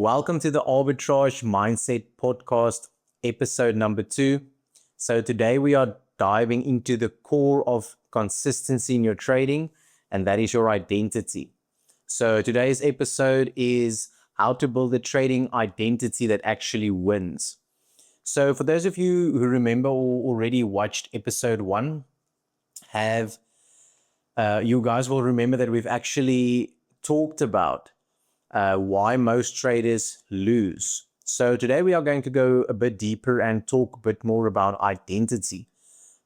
Welcome to the Arbitrage Mindset Podcast, episode number 2. So today we are diving into the core of consistency in your trading, and that is your identity. So today's episode is how to build a trading identity that actually wins. So for those of you who remember or already watched episode 1, you guys will remember that we've actually talked about why most traders lose. So today we are going to go a bit deeper and talk a bit more about identity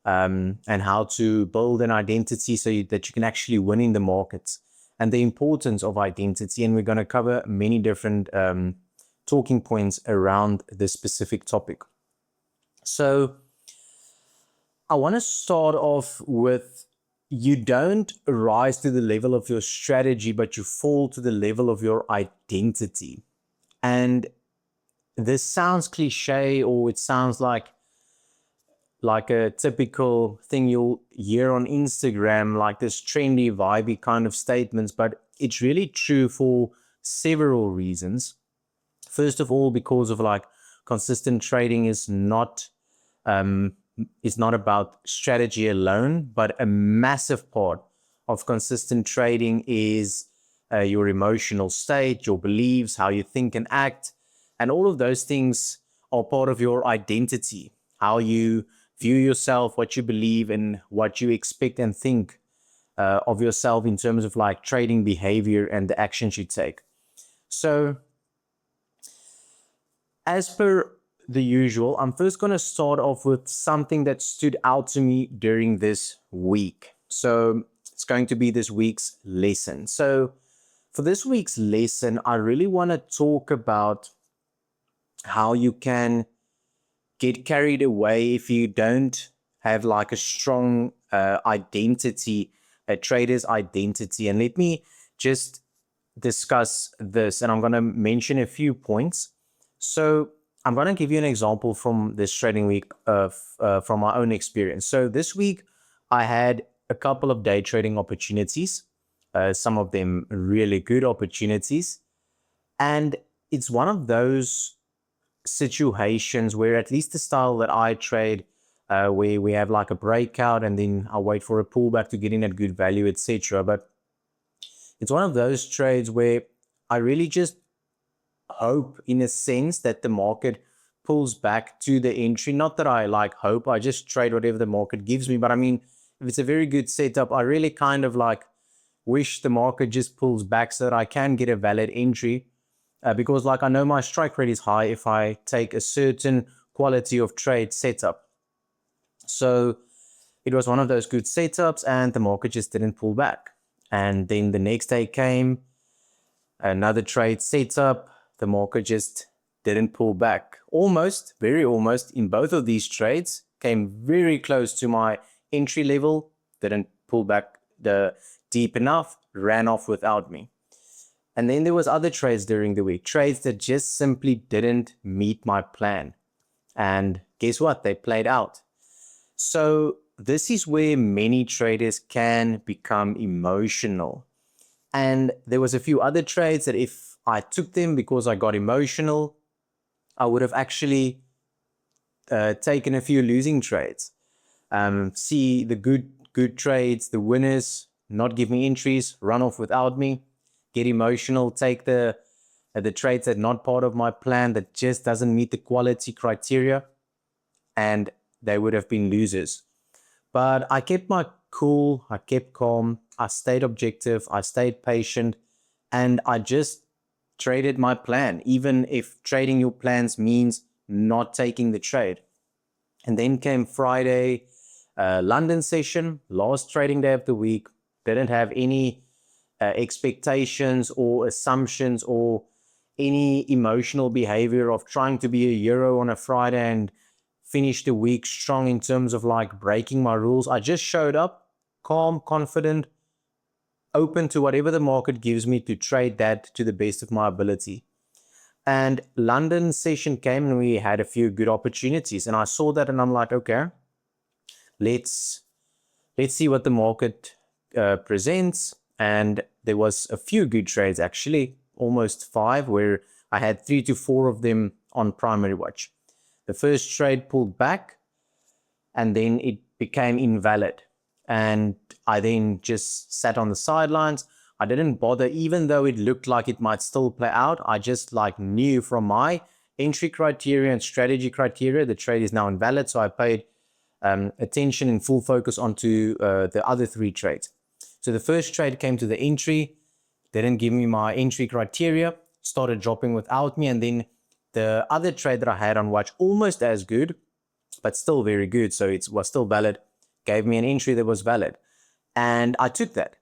and how to build an identity so that you can actually win in the markets and the importance of identity. And we're going to cover many different talking points around this specific topic. So I want to start off with, you don't rise to the level of your strategy, but you fall to the level of your identity. And this sounds cliche, or it sounds like a typical thing you'll hear on Instagram, like this trendy, vibey kind of statements, but it's really true for several reasons. First of all, because of consistent trading is not about strategy alone, but a massive part of consistent trading is your emotional state, your beliefs, how you think and act. And all of those things are part of your identity, how you view yourself, what you believe, and what you expect and think of yourself in terms of trading behavior and the actions you take. So as per the usual, I'm first going to start off with something that stood out to me during this week. So it's going to be this week's lesson. So for this week's lesson, I really want to talk about how you can get carried away if you don't have a strong identity, a trader's identity. And let me just discuss this, and I'm going to mention a few points. So I'm going to give you an example from this trading week from my own experience. So this week, I had a couple of day trading opportunities, some of them really good opportunities. And it's one of those situations where at least the style that I trade, where we have a breakout and then I wait for a pullback to get in at good value, etc. But it's one of those trades where I really just hope, in a sense, that the market pulls back to the entry. Not that I hope, I just trade whatever the market gives me. But I mean, if it's a very good setup, I really kind of wish the market just pulls back so that I can get a valid entry, because I know my strike rate is high if I take a certain quality of trade setup. So it was one of those good setups and the market just didn't pull back. And then the next day came another trade setup. The market just didn't pull back. Almost, very almost, in both of these trades, came very close to my entry level, didn't pull back deep enough, ran off without me. And then there was other trades during the week, trades that just simply didn't meet my plan. And guess what? They played out. So this is where many traders can become emotional. And there was a few other trades that if I took them because I got emotional, I would have actually taken a few losing trades. See the good trades, the winners, not give me entries, run off without me, get emotional, take the trades that not part of my plan, that just doesn't meet the quality criteria, and they would have been losers. But I kept my cool, I kept calm, I stayed objective, I stayed patient, and I just traded my plan, even if trading your plans means not taking the trade. And then came Friday, London session, last trading day of the week. Didn't have any expectations or assumptions or any emotional behavior of trying to be a hero on a Friday and finish the week strong in terms of breaking my rules. I just showed up calm, confident, open to whatever the market gives me to trade that to the best of my ability. And London session came and we had a few good opportunities. And I saw that and I'm like, okay, let's see what the market presents. And there was a few good trades, actually, almost 5, where I had 3 to 4 of them on primary watch. The first trade pulled back and then it became invalid. And I then just sat on the sidelines. I didn't bother, even though it looked like it might still play out. I just knew from my entry criteria and strategy criteria, the trade is now invalid. So I paid attention and full focus onto the other 3 trades. So the first trade came to the entry, didn't give me my entry criteria, started dropping without me. And then the other trade that I had on watch, almost as good, but still very good, so it was still valid, gave me an entry that was valid. And I took that.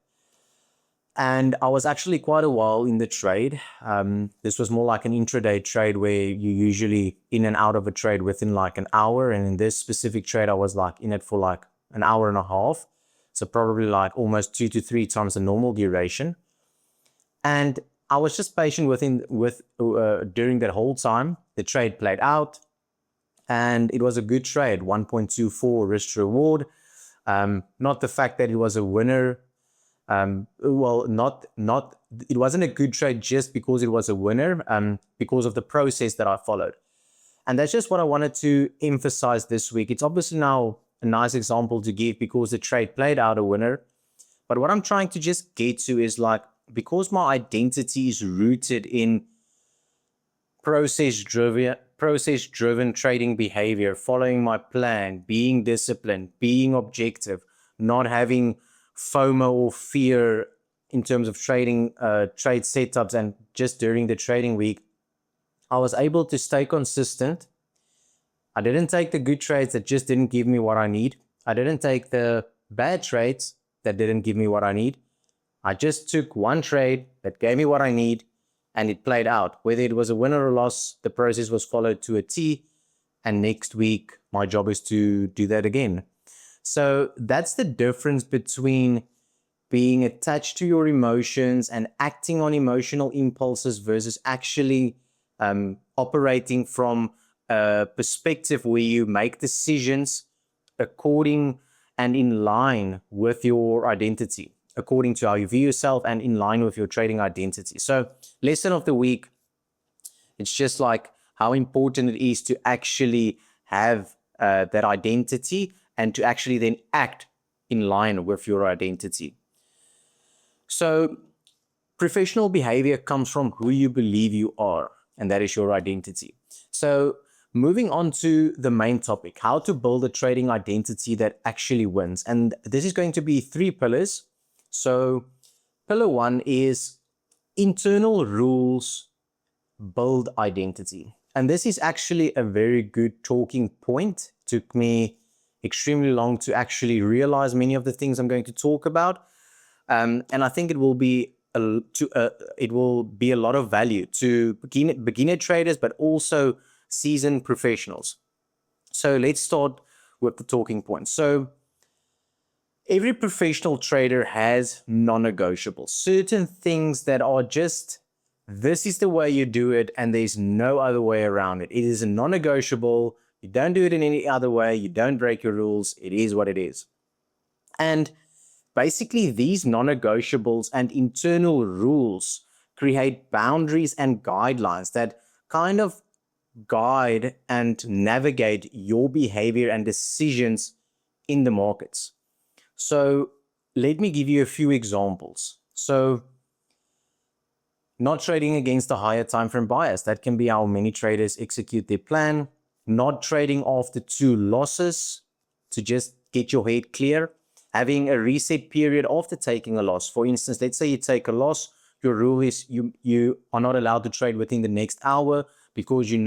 And I was actually quite a while in the trade. This was more like an intraday trade where you usually in and out of a trade within an hour. And in this specific trade, I was in it for an hour and a half. So probably almost 2 to 3 times the normal duration. And I was just patient during that whole time. The trade played out. And it was a good trade, 1.24 risk to reward. Not the fact that it was a winner. It wasn't a good trade just because it was a winner, because of the process that I followed. And that's just what I wanted to emphasize this week. It's obviously now a nice example to give because the trade played out a winner. But what I'm trying to just get to is because my identity is rooted in process-driven trading behavior, following my plan, being disciplined, being objective, not having FOMO or fear in terms of trading, trade setups, and just during the trading week, I was able to stay consistent. I didn't take the good trades that just didn't give me what I need. I didn't take the bad trades that didn't give me what I need. I just took one trade that gave me what I need, and it played out. Whether it was a win or a loss, the process was followed to a T, and next week, my job is to do that again. So that's the difference between being attached to your emotions and acting on emotional impulses versus actually operating from a perspective where you make decisions according and in line with your identity, according to how you view yourself and in line with your trading identity. So lesson of the week, it's just how important it is to actually have that identity and to actually then act in line with your identity. So professional behavior comes from who you believe you are, and that is your identity. So moving on to the main topic, how to build a trading identity that actually wins. And this is going to be 3 pillars. So pillar 1 is internal rules build identity. And this is actually a very good talking point. It took me extremely long to actually realize many of the things I'm going to talk about. And I think it will be a lot of value to beginner traders, but also seasoned professionals. So let's start with the talking points. So every professional trader has non-negotiables, certain things that are just, this is the way you do it and there's no other way around it. It is a non-negotiable. You don't do it in any other way. You don't break your rules. It is what it is. And basically these non-negotiables and internal rules create boundaries and guidelines that kind of guide and navigate your behavior and decisions in the markets. So let me give you a few examples. So not trading against a higher time frame bias. That can be how many traders execute their plan. Not trading after 2 losses to just get your head clear. Having a reset period after taking a loss. For instance, let's say you take a loss. Your rule is you are not allowed to trade within the next hour because you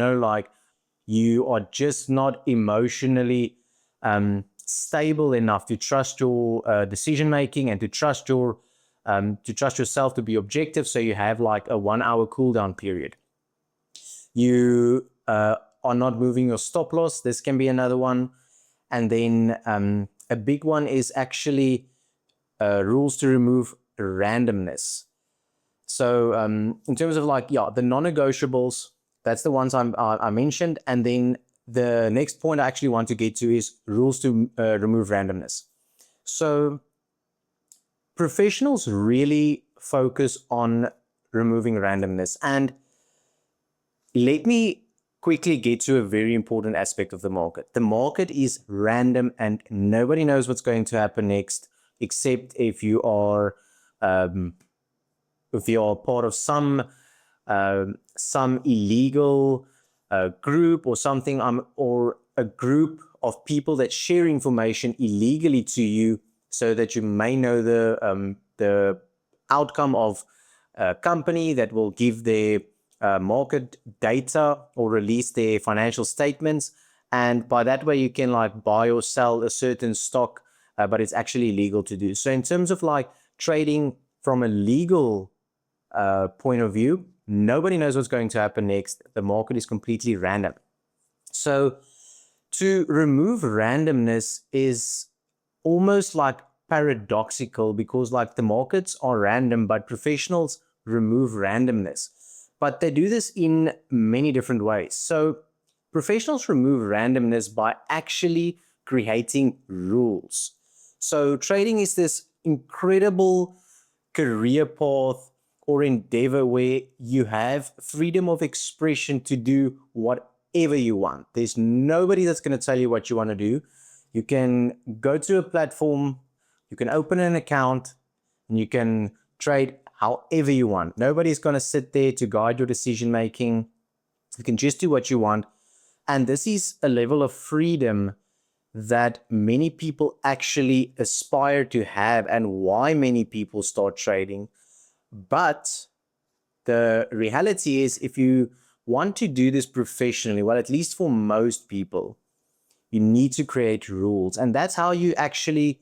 are just not emotionally stable enough to trust your decision making and to trust yourself to be objective. So you have a 1 hour cooldown period. You are not moving your stop loss. This can be another one. And then a big one is actually rules to remove randomness. So in terms of the non-negotiables, that's the ones I mentioned. And then the next point I actually want to get to is rules to remove randomness. So professionals really focus on removing randomness. And let me quickly get to a very important aspect of the market. The market is random and nobody knows what's going to happen next, except if you are part of some illegal group or something, or a group of people that share information illegally to you, so that you may know the outcome of a company that will give their market data or release their financial statements, and by that way you can like buy or sell a certain stock, but it's actually illegal to do. So in terms of like trading from a legal point of view, nobody knows what's going to happen next. The market is completely random. So to remove randomness is almost like paradoxical, because like the markets are random, but professionals remove randomness. But they do this in many different ways. So professionals remove randomness by actually creating rules. So trading is this incredible career path or endeavor where you have freedom of expression to do whatever you want. There's nobody that's going to tell you what you want to do. You can go to a platform, you can open an account, and you can trade however you want. Nobody's going to sit there to guide your decision making. You can just do what you want. And this is a level of freedom that many people actually aspire to have, and why many people start trading. But the reality is, if you want to do this professionally, well, at least for most people, you need to create rules. And that's how you actually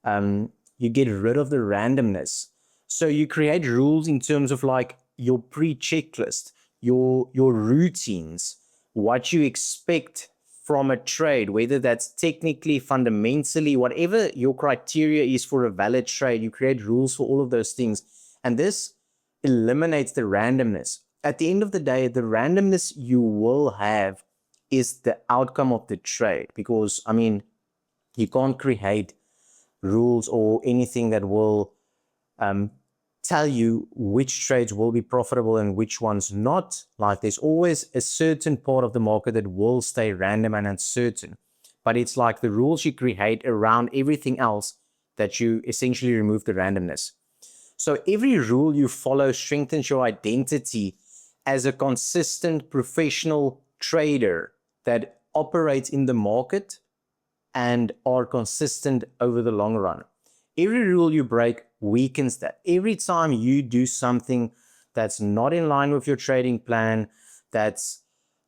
you get rid of the randomness. So you create rules in terms of like your pre-checklist, your routines, what you expect from a trade, whether that's technically, fundamentally, whatever your criteria is for a valid trade. You create rules for all of those things. And this eliminates the randomness. At the end of the day, the randomness you will have is the outcome of the trade. Because, I mean, you can't create rules or anything that will tell you which trades will be profitable and which ones not. Like, there's always a certain part of the market that will stay random and uncertain. But it's like the rules you create around everything else that you essentially remove the randomness. So every rule you follow strengthens your identity as a consistent professional trader that operates in the market and are consistent over the long run. Every rule you break weakens that. Every time you do something that's not in line with your trading plan, that's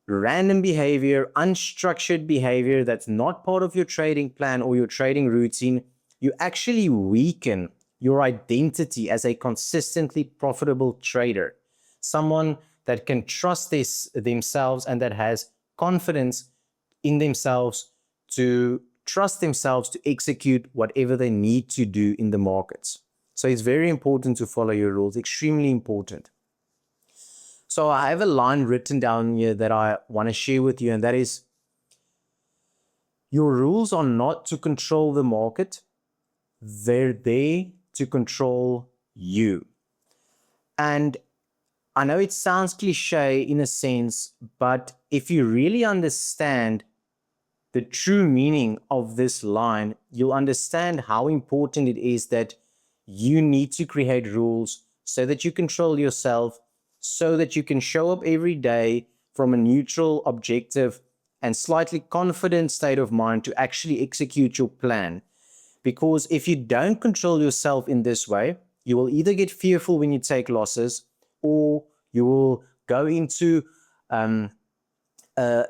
random behavior, unstructured behavior, that's not part of your trading plan or your trading routine, you actually weaken your identity as a consistently profitable trader. Someone that can trust themselves and that has confidence in themselves to trust themselves to execute whatever they need to do in the markets. So it's very important to follow your rules, extremely important. So I have a line written down here that I want to share with you, and that is, your rules are not to control the market, they're there to control you. And I know it sounds cliche in a sense, but if you really understand the true meaning of this line, you'll understand how important it is that you need to create rules so that you control yourself, so that you can show up every day from a neutral, objective, and slightly confident state of mind to actually execute your plan. Because if you don't control yourself in this way, you will either get fearful when you take losses, or you will go into a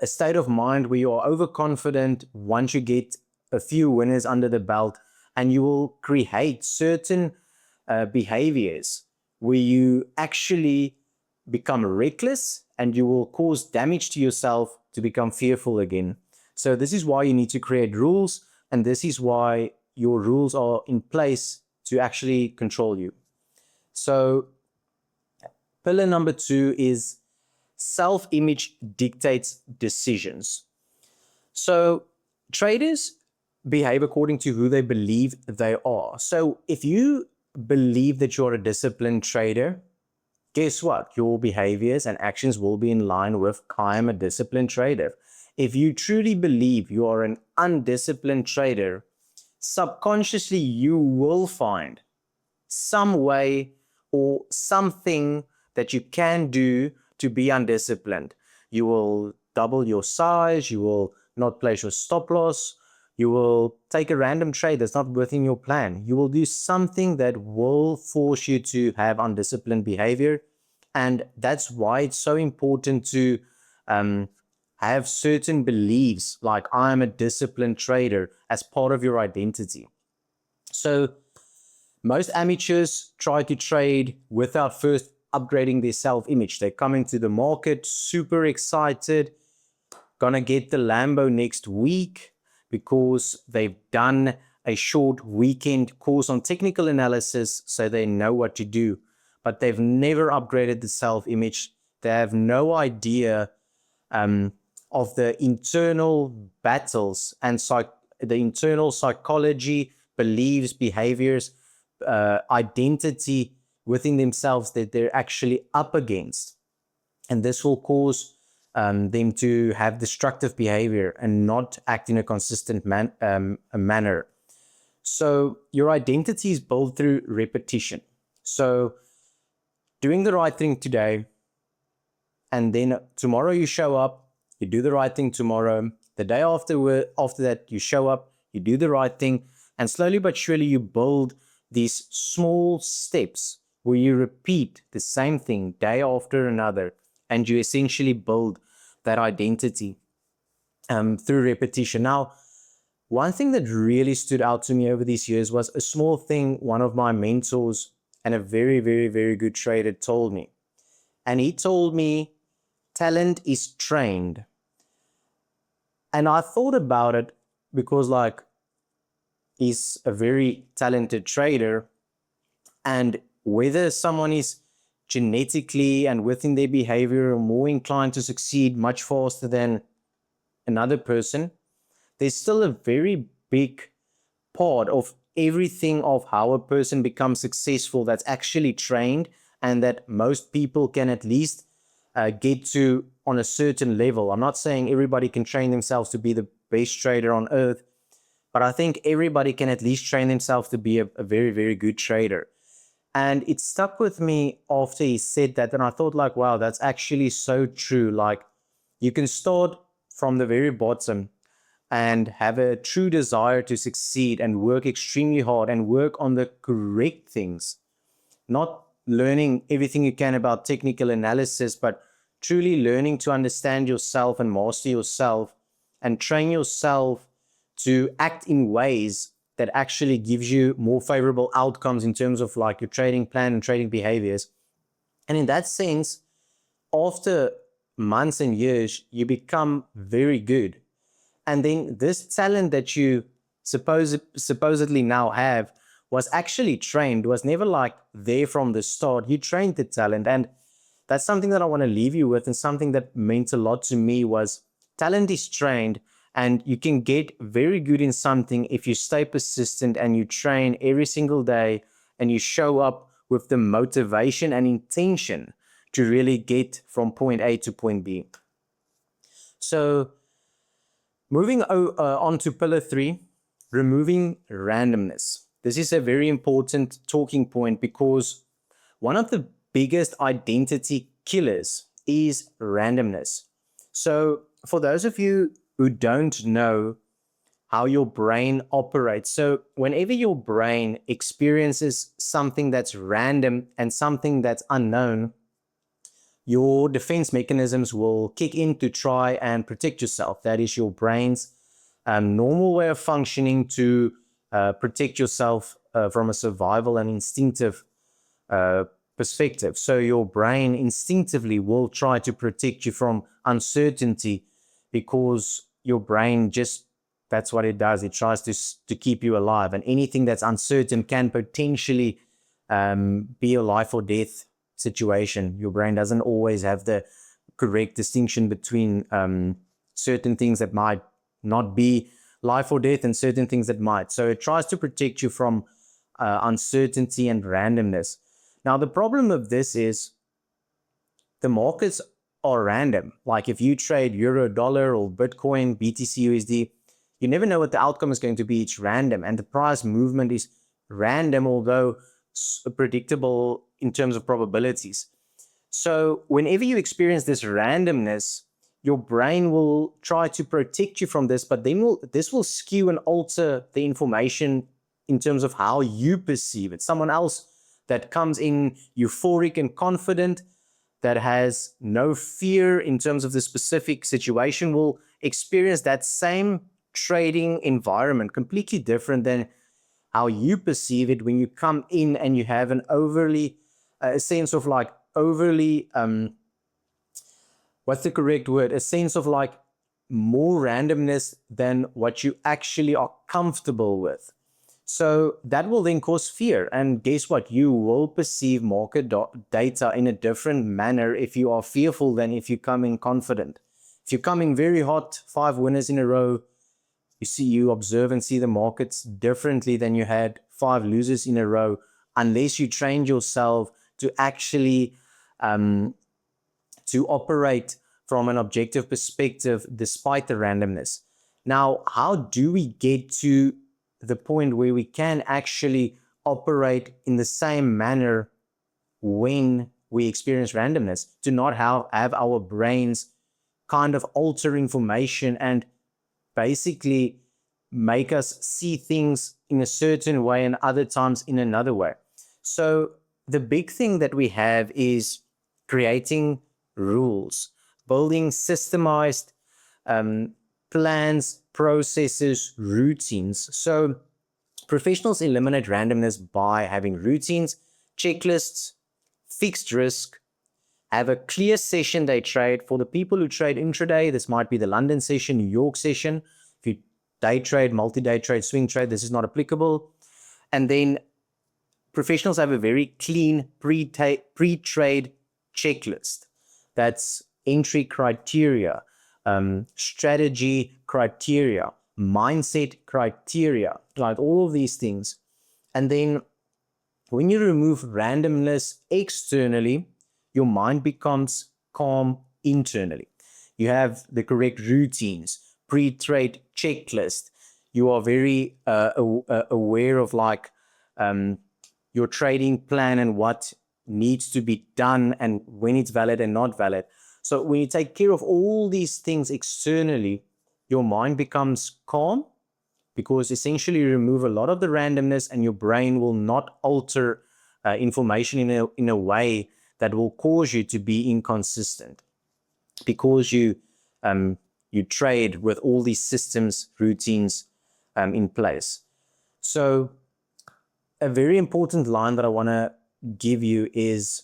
state of mind where you are overconfident once you get a few winners under the belt, and you will create certain behaviors where you actually become reckless and you will cause damage to yourself to become fearful again. So this is why you need to create rules, and this is why your rules are in place to actually control you. So pillar number 2 is self-image dictates decisions. So traders behave according to who they believe they are. So if you believe that you're a disciplined trader, guess what? Your behaviors and actions will be in line with I am a disciplined trader. If you truly believe you are an undisciplined trader, subconsciously you will find some way or something that you can do to be undisciplined. You will double your size, you will not place your stop loss, you will take a random trade that's not within your plan. You will do something that will force you to have undisciplined behavior. And that's why it's so important to have certain beliefs like I'm a disciplined trader as part of your identity. So most amateurs try to trade without first upgrading their self-image. They come into the market super excited, gonna get the Lambo next week because they've done a short weekend course on technical analysis, so they know what to do. But they've never upgraded the self-image. They have no idea of the internal battles and the internal psychology, beliefs, behaviors, identity within themselves that they're actually up against. And this will cause them to have destructive behavior and not act in a consistent manner. So your identity is built through repetition. So doing the right thing today, and then tomorrow you show up, you do the right thing tomorrow. The day after that, you show up, you do the right thing, and slowly but surely you build these small steps where you repeat the same thing day after another, and you essentially build that identity through repetition. Now, one thing that really stood out to me over these years was a small thing one of my mentors and a very, very, very good trader told me. And he told me, talent is trained. And I thought about it because he's a very talented trader, and whether someone is genetically and within their behavior more inclined to succeed much faster than another person, there's still a very big part of everything of how a person becomes successful that's actually trained, and that most people can at least get to on a certain level. I'm not saying everybody can train themselves to be the best trader on earth, but I think everybody can at least train themselves to be a very, very good trader. And it stuck with me after he said that. And I thought wow, that's actually so true. You can start from the very bottom and have a true desire to succeed and work extremely hard and work on the correct things, not learning everything you can about technical analysis, but truly learning to understand yourself and master yourself and train yourself to act in ways that actually gives you more favorable outcomes in terms of your trading plan and trading behaviors. And in that sense, after months and years, you become very good. And then this talent that you supposedly now have was actually trained, was never there from the start. You trained the talent. And that's something that I want to leave you with, and something that meant a lot to me was talent is trained. And you can get very good in something if you stay persistent and you train every single day and you show up with the motivation and intention to really get from point A to point B. So moving on to pillar 3, removing randomness. This is a very important talking point because one of the biggest identity killers is randomness. So for those of you who don't know how your brain operates. So whenever your brain experiences something that's random and something that's unknown, your defense mechanisms will kick in to try and protect yourself. That is your brain's normal way of functioning to protect yourself from a survival and instinctive perspective. So your brain instinctively will try to protect you from uncertainty, because your brain that's what it does. It tries to keep you alive, and anything that's uncertain can potentially be a life or death situation. Your brain doesn't always have the correct distinction between certain things that might not be life or death and certain things that might. So it tries to protect you from uncertainty and randomness. Now, the problem of this is the markets are random. Like if you trade euro, dollar, or Bitcoin, BTC, USD, you never know what the outcome is going to be. It's random. And the price movement is random, although predictable in terms of probabilities. So whenever you experience this randomness, your brain will try to protect you from this, but then this will skew and alter the information in terms of how you perceive it. Someone else that comes in euphoric and confident, that has no fear in terms of the specific situation, will experience that same trading environment completely different than how you perceive it when you come in and you have an overly, a sense of like overly, what's the correct word? A sense of like more randomness than what you actually are comfortable with. So that will then cause fear. And guess what? You will perceive market data in a different manner if you are fearful than if you come in confident. If you come in very hot, 5 winners in a row, you observe and see the markets differently than you had 5 losers in a row, unless you trained yourself to actually to operate from an objective perspective despite the randomness. Now, how do we get to the point where we can actually operate in the same manner when we experience randomness, to not have our brains kind of alter information and basically make us see things in a certain way and other times in another way? So the big thing that we have is creating rules, building systemized plans, processes, routines. So professionals eliminate randomness by having routines, checklists, fixed risk, have a clear session they trade. For the people who trade intraday, this might be the London session, New York session. If you day trade, multi-day trade, swing trade, this is not applicable. And then professionals have a very clean pre-trade checklist. That's entry criteria, strategy criteria, mindset criteria, like all of these things. And then when you remove randomness externally, your mind becomes calm internally. You have the correct routines, pre-trade checklist. You are very aware of like your trading plan and what needs to be done and when it's valid and not valid. So when you take care of all these things externally, your mind becomes calm, because essentially you remove a lot of the randomness and your brain will not alter information in a way that will cause you to be inconsistent, because you trade with all these systems, routines in place. So a very important line that I want to give you is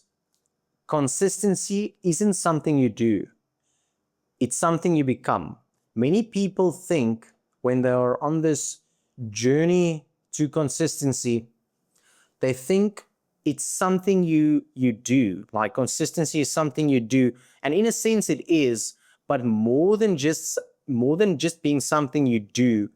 consistency isn't something you do. It's something you become. Many people think when they are on this journey to consistency, they think it's something you do. Like consistency is something you do. And in a sense it is, but more than just being something you do,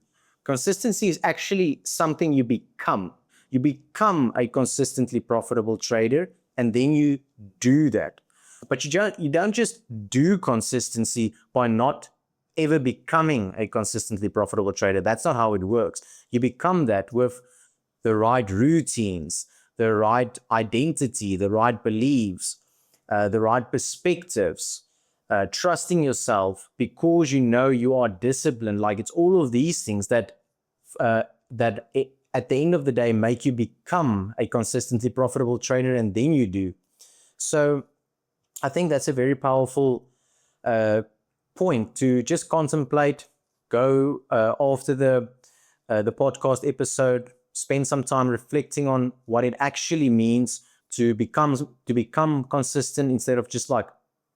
consistency is actually something you become. You become a consistently profitable trader, and then you do that. But you don't just do consistency by not ever becoming a consistently profitable trader. That's not how it works. You become that with the right routines, the right identity, the right beliefs, the right perspectives, trusting yourself because you know you are disciplined. Like it's all of these things that at the end of the day make you become a consistently profitable trader, and then you do. So I think that's a very powerful point to just contemplate. Go after the podcast episode, spend some time reflecting on what it actually means to become consistent instead of just like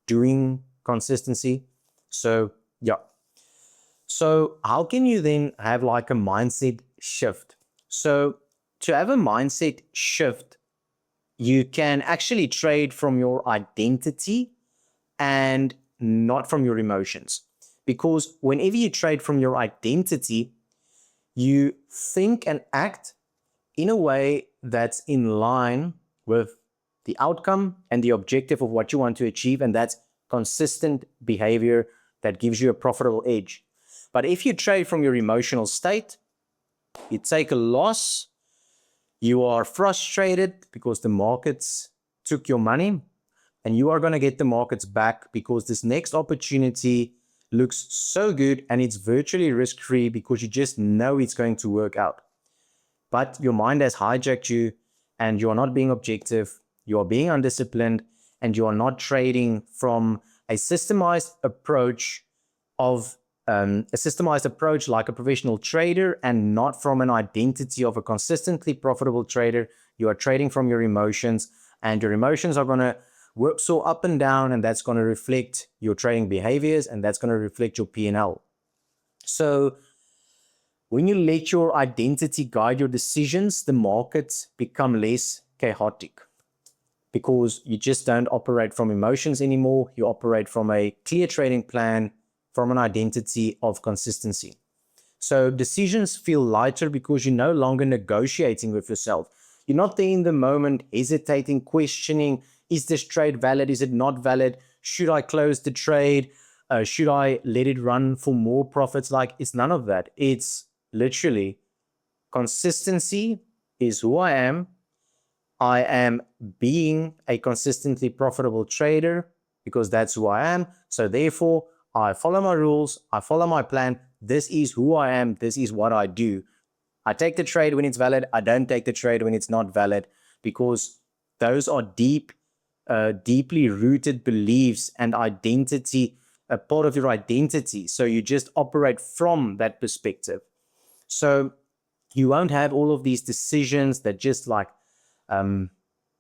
doing consistency. So yeah. So how can you then have like a mindset shift? So to have a mindset shift, you can actually trade from your identity and not from your emotions. Because whenever you trade from your identity, you think and act in a way that's in line with the outcome and the objective of what you want to achieve, and that's consistent behavior that gives you a profitable edge. But if you trade from your emotional state, you take a loss, you are frustrated because the markets took your money, and you are going to get the markets back because this next opportunity looks so good and it's virtually risk-free because you just know it's going to work out. But your mind has hijacked you and you are not being objective, you are being undisciplined, and you are not trading from a systemized approach like a professional trader, and not from an identity of a consistently profitable trader. You are trading from your emotions, and your emotions are going to whipsaw up and down, and that's going to reflect your trading behaviors, and that's going to reflect your P&L. So when you let your identity guide your decisions, the markets become less chaotic because you just don't operate from emotions anymore. You operate from a clear trading plan, from an identity of consistency. So decisions feel lighter because you're no longer negotiating with yourself. You're not there in the moment, hesitating, questioning, is this trade valid? Is it not valid? Should I close the trade? Should I let it run for more profits? Like, it's none of that. It's literally consistency is who I am. I am being a consistently profitable trader because that's who I am. So therefore, I follow my rules. I follow my plan. This is who I am. This is what I do. I take the trade when it's valid. I don't take the trade when it's not valid, because those are deeply rooted beliefs and identity, a part of your identity. So you just operate from that perspective. So you won't have all of these decisions that just like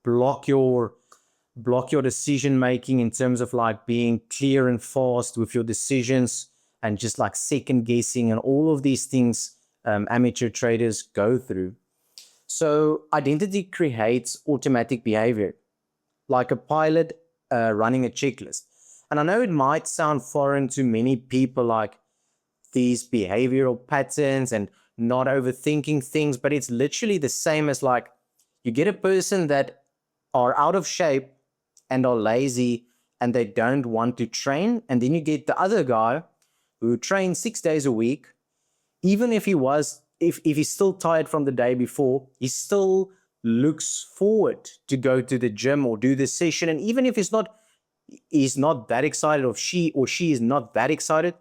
block your decision making in terms of like being clear and fast with your decisions, and just like second guessing and all of these things amateur traders go through. So identity creates automatic behavior, like a pilot running a checklist. And I know it might sound foreign to many people, like these behavioral patterns and not overthinking things, but it's literally the same as like you get a person that are out of shape and are lazy and they don't want to train, and then you get the other guy who trains 6 days a week. Even if he's still tired from the day before, he still looks forward to go to the gym or do the session. And even if he's not that excited, or she is not that excited,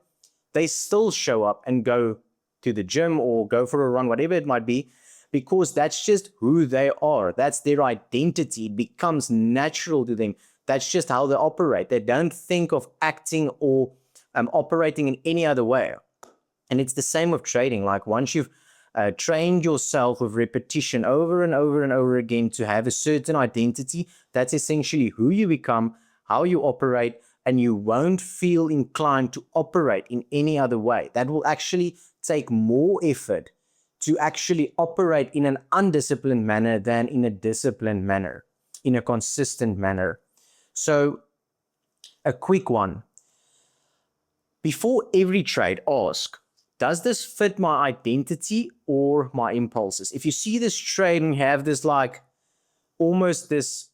they still show up and go to the gym or go for a run, whatever it might be, because that's just who they are. That's their identity. It becomes natural to them. That's just how they operate. They don't think of acting or operating in any other way. And it's the same with trading. Like once you've trained yourself with repetition over and over and over again to have a certain identity, that's essentially who you become, how you operate, and you won't feel inclined to operate in any other way. That will actually take more effort to actually operate in an undisciplined manner than in a disciplined manner, in a consistent manner. So a quick one. Before every trade, ask, does this fit my identity or my impulses? If you see this trade and have this like almost this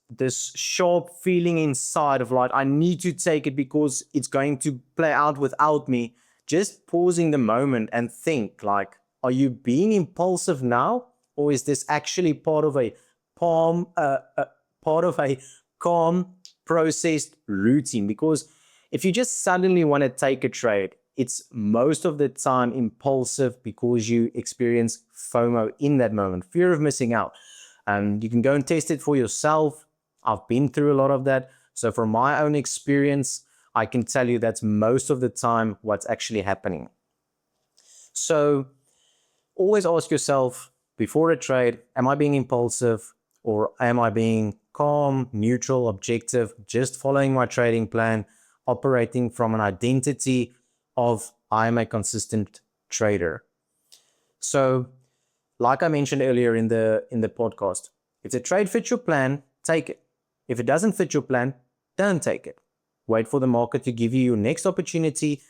sharp feeling inside of like, I need to take it because it's going to play out without me, just pausing the moment and think like, are you being impulsive now, or is this actually part of a calm, processed routine? Because if you just suddenly want to take a trade, it's most of the time impulsive because you experience FOMO in that moment, fear of missing out. You can go and test it for yourself. I've been through a lot of that. So from my own experience, I can tell you that's most of the time what's actually happening. So always ask yourself before a trade, am I being impulsive, or am I being calm, neutral, objective, just following my trading plan, operating from an identity of I'm a consistent trader? So like I mentioned earlier in the podcast, if the trade fits your plan, take it. If it doesn't fit your plan, don't take it. Wait for the market to give you your next opportunity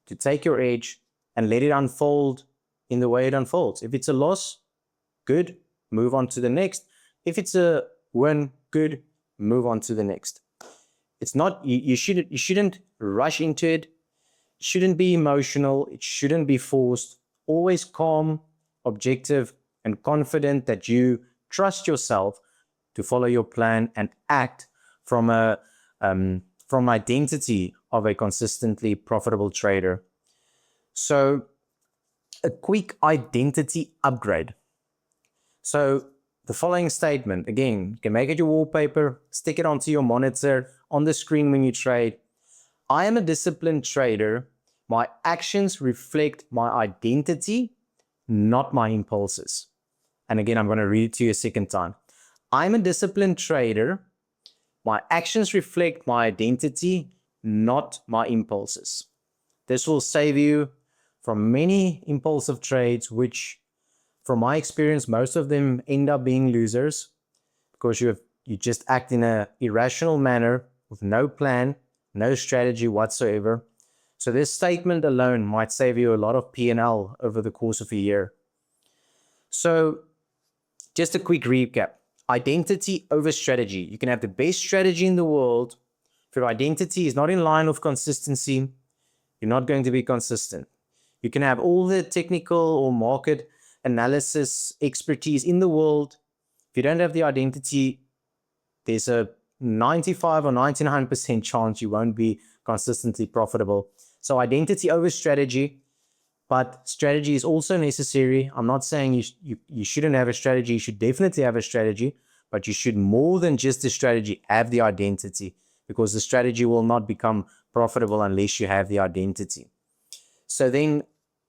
to take your edge and let it unfold in the way it unfolds. If it's a loss, good, move on to the next. If it's a win, good, move on to the next. It's not, you shouldn't rush into it. It shouldn't be emotional. It shouldn't be forced. Always calm, objective, and confident that you trust yourself to follow your plan and act from identity of a consistently profitable trader. So a quick identity upgrade. So the following statement, again, you can make it your wallpaper, stick it onto your monitor, on the screen when you trade. I am a disciplined trader. My actions reflect my identity, not my impulses. And again, I'm going to read it to you a second time. I'm a disciplined trader. My actions reflect my identity, not my impulses. This will save you from many impulsive trades, which from my experience, most of them end up being losers because you just act in an irrational manner with no plan, no strategy whatsoever. So this statement alone might save you a lot of P&L over the course of a year. So just a quick recap. Identity over strategy. You can have the best strategy in the world. If your identity is not in line with consistency, you're not going to be consistent. You can have all the technical or market analysis expertise in the world. If you don't have the identity, there's a 95 or 99% chance you won't be consistently profitable. So identity over strategy, but strategy is also necessary. I'm not saying you shouldn't have a strategy. You should definitely have a strategy, but you should more than just the strategy have the identity, because the strategy will not become profitable unless you have the identity. So then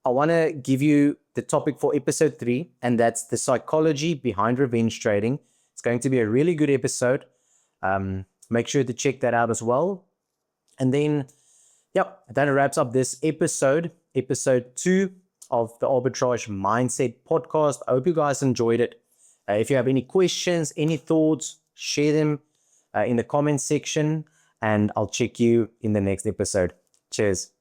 I want to give you the topic for episode 3, and that's the psychology behind revenge trading. It's going to be a really good episode. Make sure to check that out as well. And then, that wraps up this episode 2 of the Arbitrage Mindset Podcast. I hope you guys enjoyed it. If you have any questions, any thoughts, share them in the comment section, and I'll check you in the next episode. Cheers.